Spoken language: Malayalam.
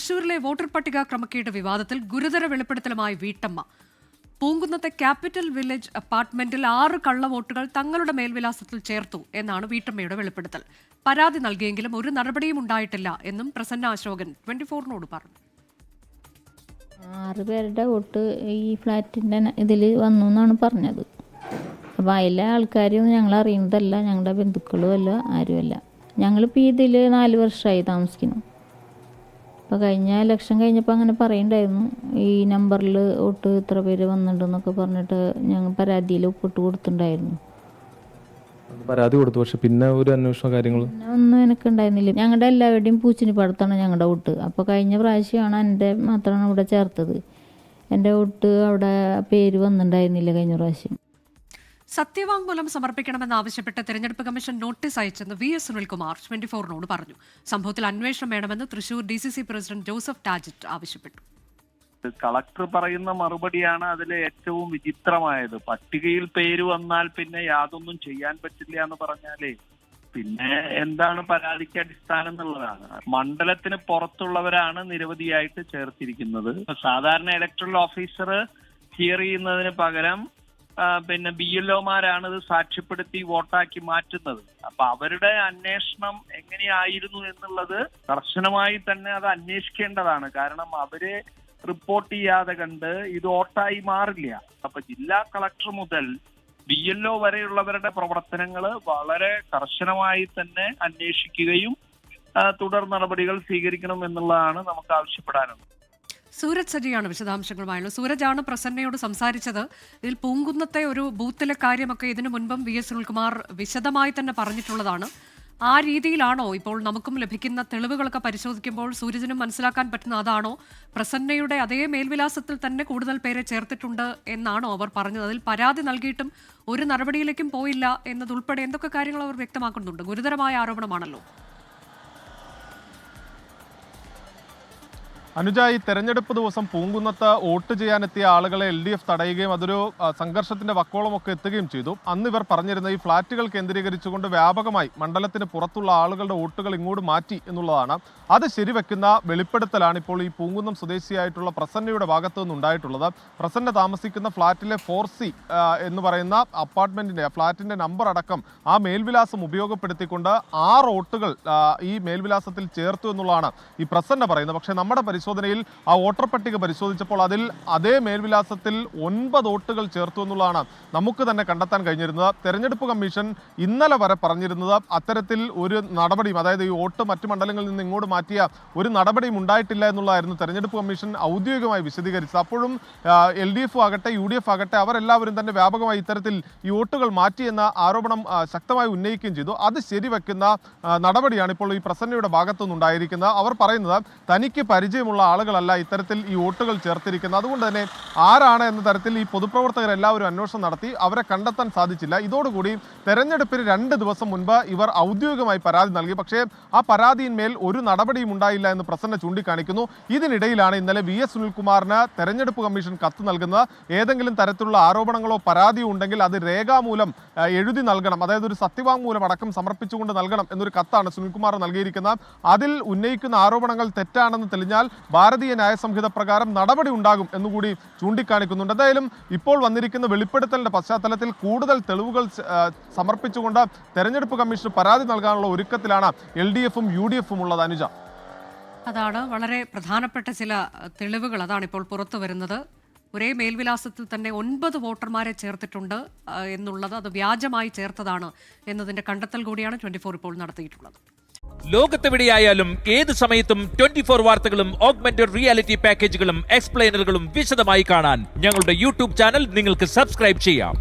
തൃശൂരിലെ വോട്ടർ പട്ടിക ക്രമക്കേട് വിവാദത്തിൽ ഗുരുതര വെളിപ്പെടുത്തലുമായി വീട്ടമ്മ. പൂങ്കുന്നത്തെ ക്യാപിറ്റൽ വില്ലേജ് അപ്പാർട്ട്മെന്റിൽ 6 കള്ളവോട്ടുകൾ തങ്ങളുടെ മേൽവിലാസത്തിൽ ചേർത്തു എന്നാണ് വീട്ടമ്മയുടെ വെളിപ്പെടുത്തൽ. പരാതി നൽകിയെങ്കിലും ഒരു നടപടിയും ഉണ്ടായിട്ടില്ല എന്നും പ്രസന്ന അശോകൻ 24-നോട് പറഞ്ഞു. 6 പേരുടെ വോട്ട് ഈ ഫ്ലാറ്റിൻ്റെ ഇതിൽ വന്നു എന്നാണ് പറഞ്ഞത്. അപ്പോൾ അതിലെ ആൾക്കാരൊന്നും ഞങ്ങൾ അറിയുന്നതല്ല, ഞങ്ങളുടെ ബന്ധുക്കളും അല്ല, ആരുമല്ല. ഞങ്ങളിപ്പോൾ ഇതിൽ 4 വർഷമായി താമസിക്കുന്നു. അപ്പോൾ കഴിഞ്ഞ ഇലക്ഷൻ കഴിഞ്ഞപ്പോൾ അങ്ങനെ പറയുന്നുണ്ടായിരുന്നു, ഈ നമ്പറിൽ വോട്ട് ഇത്ര പേര് വന്നിട്ടുണ്ടെന്നൊക്കെ പറഞ്ഞിട്ട് ഞങ്ങൾ പരാതിയിൽ ഒപ്പിട്ട് കൊടുത്തിട്ടുണ്ടായിരുന്നു. പരാതി കൊടുത്തു, പക്ഷെ പിന്നെ ഒരു അന്വേഷണ കാര്യങ്ങൾ ഒന്നും എനിക്ക് ഉണ്ടായിരുന്നില്ല. ഞങ്ങളുടെ എല്ലാവരുടെയും പൂച്ചിനിപ്പടത്താണ് ഞങ്ങളുടെ വോട്ട്. അപ്പോൾ കഴിഞ്ഞ പ്രാവശ്യമാണ് എൻ്റെ മാത്രമാണ് ഇവിടെ ചേർത്തത്. എൻ്റെ വോട്ട് അവിടെ പേര് വന്നിട്ടുണ്ടായിരുന്നില്ല കഴിഞ്ഞ പ്രാവശ്യം. സത്യവാങ്മൂലം സമർപ്പിക്കണമെന്നാവശ്യപ്പെട്ട് തെരഞ്ഞെടുപ്പ് കമ്മീഷൻ നോട്ടീസ് അയച്ചെന്ന് VS സുനിൽകുമാർ 24-നോട് പറഞ്ഞു. സംഭവത്തിൽ അന്വേഷണം വേണമെന്ന് തൃശൂർ DCC പ്രസിഡന്റ് ജോസഫ് ടാജറ്റ് ആവശ്യപ്പെട്ടു. കളക്ടർ പറയുന്ന മറുപടിയാണ് അതിൽ ഏറ്റവും വിചിത്രമായത്. പട്ടികയിൽ പേര് വന്നാൽ പിന്നെ യാതൊന്നും ചെയ്യാൻ പറ്റില്ല എന്ന് പറഞ്ഞാലേ പിന്നെ എന്താണ് പരാതിക്ക് അടിസ്ഥാനം എന്നുള്ളതാണ്. മണ്ഡലത്തിന് പുറത്തുള്ളവരാണ് നിരവധിയായിട്ട് ചേർത്തിരിക്കുന്നത്. സാധാരണ ഇലക്ടറൽ ഓഫീസർ ഹിയർ ചെയ്യുന്നതിന് പകരം പിന്നെ BLOമാരാണ് ഇത് സാക്ഷ്യപ്പെടുത്തി വോട്ടാക്കി മാറ്റുന്നത്. അപ്പൊ അവരുടെ അന്വേഷണം എങ്ങനെയായിരുന്നു എന്നുള്ളത് കർശനമായി തന്നെ അത് അന്വേഷിക്കേണ്ടതാണ്. കാരണം അവരെ റിപ്പോർട്ട് ചെയ്യാതെ കണ്ട് ഇത് വോട്ടായി മാറില്ല. അപ്പൊ ജില്ലാ കളക്ടർ മുതൽ BLO വരെയുള്ളവരുടെ പ്രവർത്തനങ്ങൾ വളരെ കർശനമായി തന്നെ അന്വേഷിക്കുകയും തുടർ നടപടികൾ സ്വീകരിക്കണം എന്നുള്ളതാണ് നമുക്ക് ആവശ്യപ്പെടാനുള്ളത്. സൂരജ് സജിയാണ് വിശദാംശങ്ങളുമായുള്ളത്. സൂരജാണ് പ്രസന്നയോട് സംസാരിച്ചത്. ഇതിൽ പൂങ്കുന്നത്തെ ഒരു ബൂത്തിലെ കാര്യമൊക്കെ ഇതിനു മുൻപും VS സുനിൽകുമാർ വിശദമായി തന്നെ പറഞ്ഞിട്ടുള്ളതാണ്. ആ രീതിയിലാണോ ഇപ്പോൾ നമുക്കും ലഭിക്കുന്ന തെളിവുകളൊക്കെ പരിശോധിക്കുമ്പോൾ സൂരജിനും മനസ്സിലാക്കാൻ പറ്റുന്ന അതാണോ? പ്രസന്നയുടെ അതേ മേൽവിലാസത്തിൽ തന്നെ കൂടുതൽ പേരെ ചേർത്തിട്ടുണ്ട് എന്നാണോ അവർ പറഞ്ഞത്? അതിൽ പരാതി നൽകിയിട്ടും ഒരു നടപടിയിലേക്കും പോയില്ല എന്നതുൾപ്പെടെ എന്തൊക്കെ കാര്യങ്ങൾ അവർ വ്യക്തമാക്കുന്നുണ്ട്? ഗുരുതരമായ ആരോപണമാണല്ലോ. അനുജ, ഈ തെരഞ്ഞെടുപ്പ് ദിവസം പൂങ്കുന്നത്ത് വോട്ട് ചെയ്യാനെത്തിയ ആളുകളെ LDF തടയുകയും അതൊരു സംഘർഷത്തിന്റെ വക്കോളമൊക്കെ എത്തുകയും ചെയ്തു. അന്ന് ഇവർ പറഞ്ഞിരുന്ന ഈ ഫ്ളാറ്റുകൾ കേന്ദ്രീകരിച്ചുകൊണ്ട് വ്യാപകമായി മണ്ഡലത്തിന് പുറത്തുള്ള ആളുകളുടെ വോട്ടുകൾ ഇങ്ങോട്ട് മാറ്റി എന്നുള്ളതാണ്. അത് ശരിവെക്കുന്ന വെളിപ്പെടുത്തലാണ് ഇപ്പോൾ ഈ പൂങ്കുന്നം സ്വദേശിയായിട്ടുള്ള പ്രസന്നയുടെ ഭാഗത്തു നിന്നുണ്ടായിട്ടുള്ളത്. പ്രസന്ന താമസിക്കുന്ന ഫ്ളാറ്റിലെ 4C എന്ന് പറയുന്ന അപ്പാർട്ട്മെന്റിന്റെ ഫ്ളാറ്റിന്റെ നമ്പർ അടക്കം ആ മേൽവിലാസം ഉപയോഗപ്പെടുത്തിക്കൊണ്ട് 6 വോട്ടുകൾ ഈ മേൽവിലാസത്തിൽ ചേർത്തു എന്നുള്ളതാണ് ഈ പ്രസന്ന പറയുന്നത്. പക്ഷേ നമ്മുടെ പരിശോധനയിൽ ആ വോട്ടർ പട്ടിക പരിശോധിച്ചപ്പോൾ അതിൽ അതേ മേൽവിലാസത്തിൽ 9 വോട്ടുകൾ ചേർത്തു എന്നുള്ളതാണ് നമുക്ക് തന്നെ കണ്ടെത്താൻ കഴിഞ്ഞിരുന്നത്. തെരഞ്ഞെടുപ്പ് കമ്മീഷൻ ഇന്നലെ വരെ പറഞ്ഞിരുന്നത് അത്തരത്തിൽ ഒരു നടപടിയും, അതായത് ഈ വോട്ട് മറ്റു മണ്ഡലങ്ങളിൽ നിന്ന് ഇങ്ങോട്ട് മാറ്റിയ ഒരു നടപടിയും ഉണ്ടായിട്ടില്ല എന്നുള്ളതായിരുന്നു തെരഞ്ഞെടുപ്പ് കമ്മീഷൻ ഔദ്യോഗികമായി വിശദീകരിച്ചത്. അപ്പോഴും LDF ആകട്ടെ UDF ആകട്ടെ അവരെല്ലാവരും തന്നെ വ്യാപകമായി ഇത്തരത്തിൽ ഈ വോട്ടുകൾ മാറ്റി എന്ന ആരോപണം ശക്തമായി ഉന്നയിക്കുകയും ചെയ്തു. അത് ശരിവെക്കുന്ന നടപടിയാണ് ഇപ്പോൾ ഈ പ്രസന്നയുടെ ഭാഗത്തു നിന്നുണ്ടായിരിക്കുന്നത്. അവർ പറയുന്നത് തനിക്ക് പരിചയമുള്ള ആളുകളല്ല ഇത്തരത്തിൽ ഈ വോട്ടുകൾ ചേർത്തിരിക്കുന്നത്. അതുകൊണ്ട് തന്നെ ആരാണ് എന്ന തരത്തിൽ ഈ പൊതുപ്രവർത്തകരെല്ലാവരും അന്വേഷണം നടത്തി അവരെ കണ്ടെത്താൻ സാധിച്ചില്ല. ഇതോടുകൂടി തെരഞ്ഞെടുപ്പിന് 2 ദിവസം മുൻപ് ഇവർ ഔദ്യോഗികമായി പരാതി നൽകി. പക്ഷേ ആ പരാതിയിന്മേൽ ഒരു നടപടിയും ഉണ്ടായില്ല എന്ന് പ്രസന്ന ചൂണ്ടിക്കാണിക്കുന്നു. ഇതിനിടയിലാണ് ഇന്നലെ VS സുനിൽകുമാറിന് തെരഞ്ഞെടുപ്പ് കമ്മീഷൻ കത്ത് നൽകുന്നത്. ഏതെങ്കിലും തരത്തിലുള്ള ആരോപണങ്ങളോ പരാതിയോ ഉണ്ടെങ്കിൽ അത് രേഖാമൂലം എഴുതി നൽകണം, അതായത് ഒരു സത്യവാങ്മൂലം അടക്കം സമർപ്പിച്ചുകൊണ്ട് നൽകണം എന്നൊരു കത്താണ് സുനിൽകുമാർ നൽകിയിരിക്കുന്നത്. അതിൽ ഉന്നയിക്കുന്ന ആരോപണങ്ങൾ തെറ്റാണെന്ന് തെളിഞ്ഞാൽ ഭാരതീയ ന്യായ സംഹിത പ്രകാരം നടപടി ഉണ്ടാകും എന്നുകൂടി ചൂണ്ടിക്കാണിക്കുന്നുണ്ട്. എന്തായാലും ഇപ്പോൾ വന്നിരിക്കുന്ന വെളിപ്പെടുത്തലിന്റെ പശ്ചാത്തലത്തിൽ കൂടുതൽ തെളിവുകൾ സമർപ്പിച്ചുകൊണ്ട് തെരഞ്ഞെടുപ്പ് കമ്മീഷന് പരാതി നൽകാനുള്ള ഒരുക്കത്തിലാണ് LDFും UDFും ഉള്ളത്. അനുജ, അതാണ് വളരെ പ്രധാനപ്പെട്ട ചില തെളിവുകൾ അതാണ് ഇപ്പോൾ പുറത്തു വരുന്നത്. ഒരേ മേൽവിലാസത്തിൽ തന്നെ 9 വോട്ടർമാരെ ചേർത്തിട്ടുണ്ട് എന്നുള്ളത് അത് വ്യാജമായി ചേർത്തതാണ് എന്നതിന്റെ കണ്ടെത്തൽ കൂടിയാണ് 24 ഇപ്പോൾ നടത്തിയിട്ടുള്ളത്. ലോകത്തെവിടെയായാലും ഏത് സമയത്തും 24 വാർത്തകളും ഓഗ്മെന്റഡ് റിയാലിറ്റി പാക്കേജുകളും എക്സ്പ്ലെയിനറുകളും വിശദമായി കാണാൻ ഞങ്ങളുടെ YouTube ചാനൽ നിങ്ങൾക്ക് സബ്സ്ക്രൈബ് ചെയ്യാം.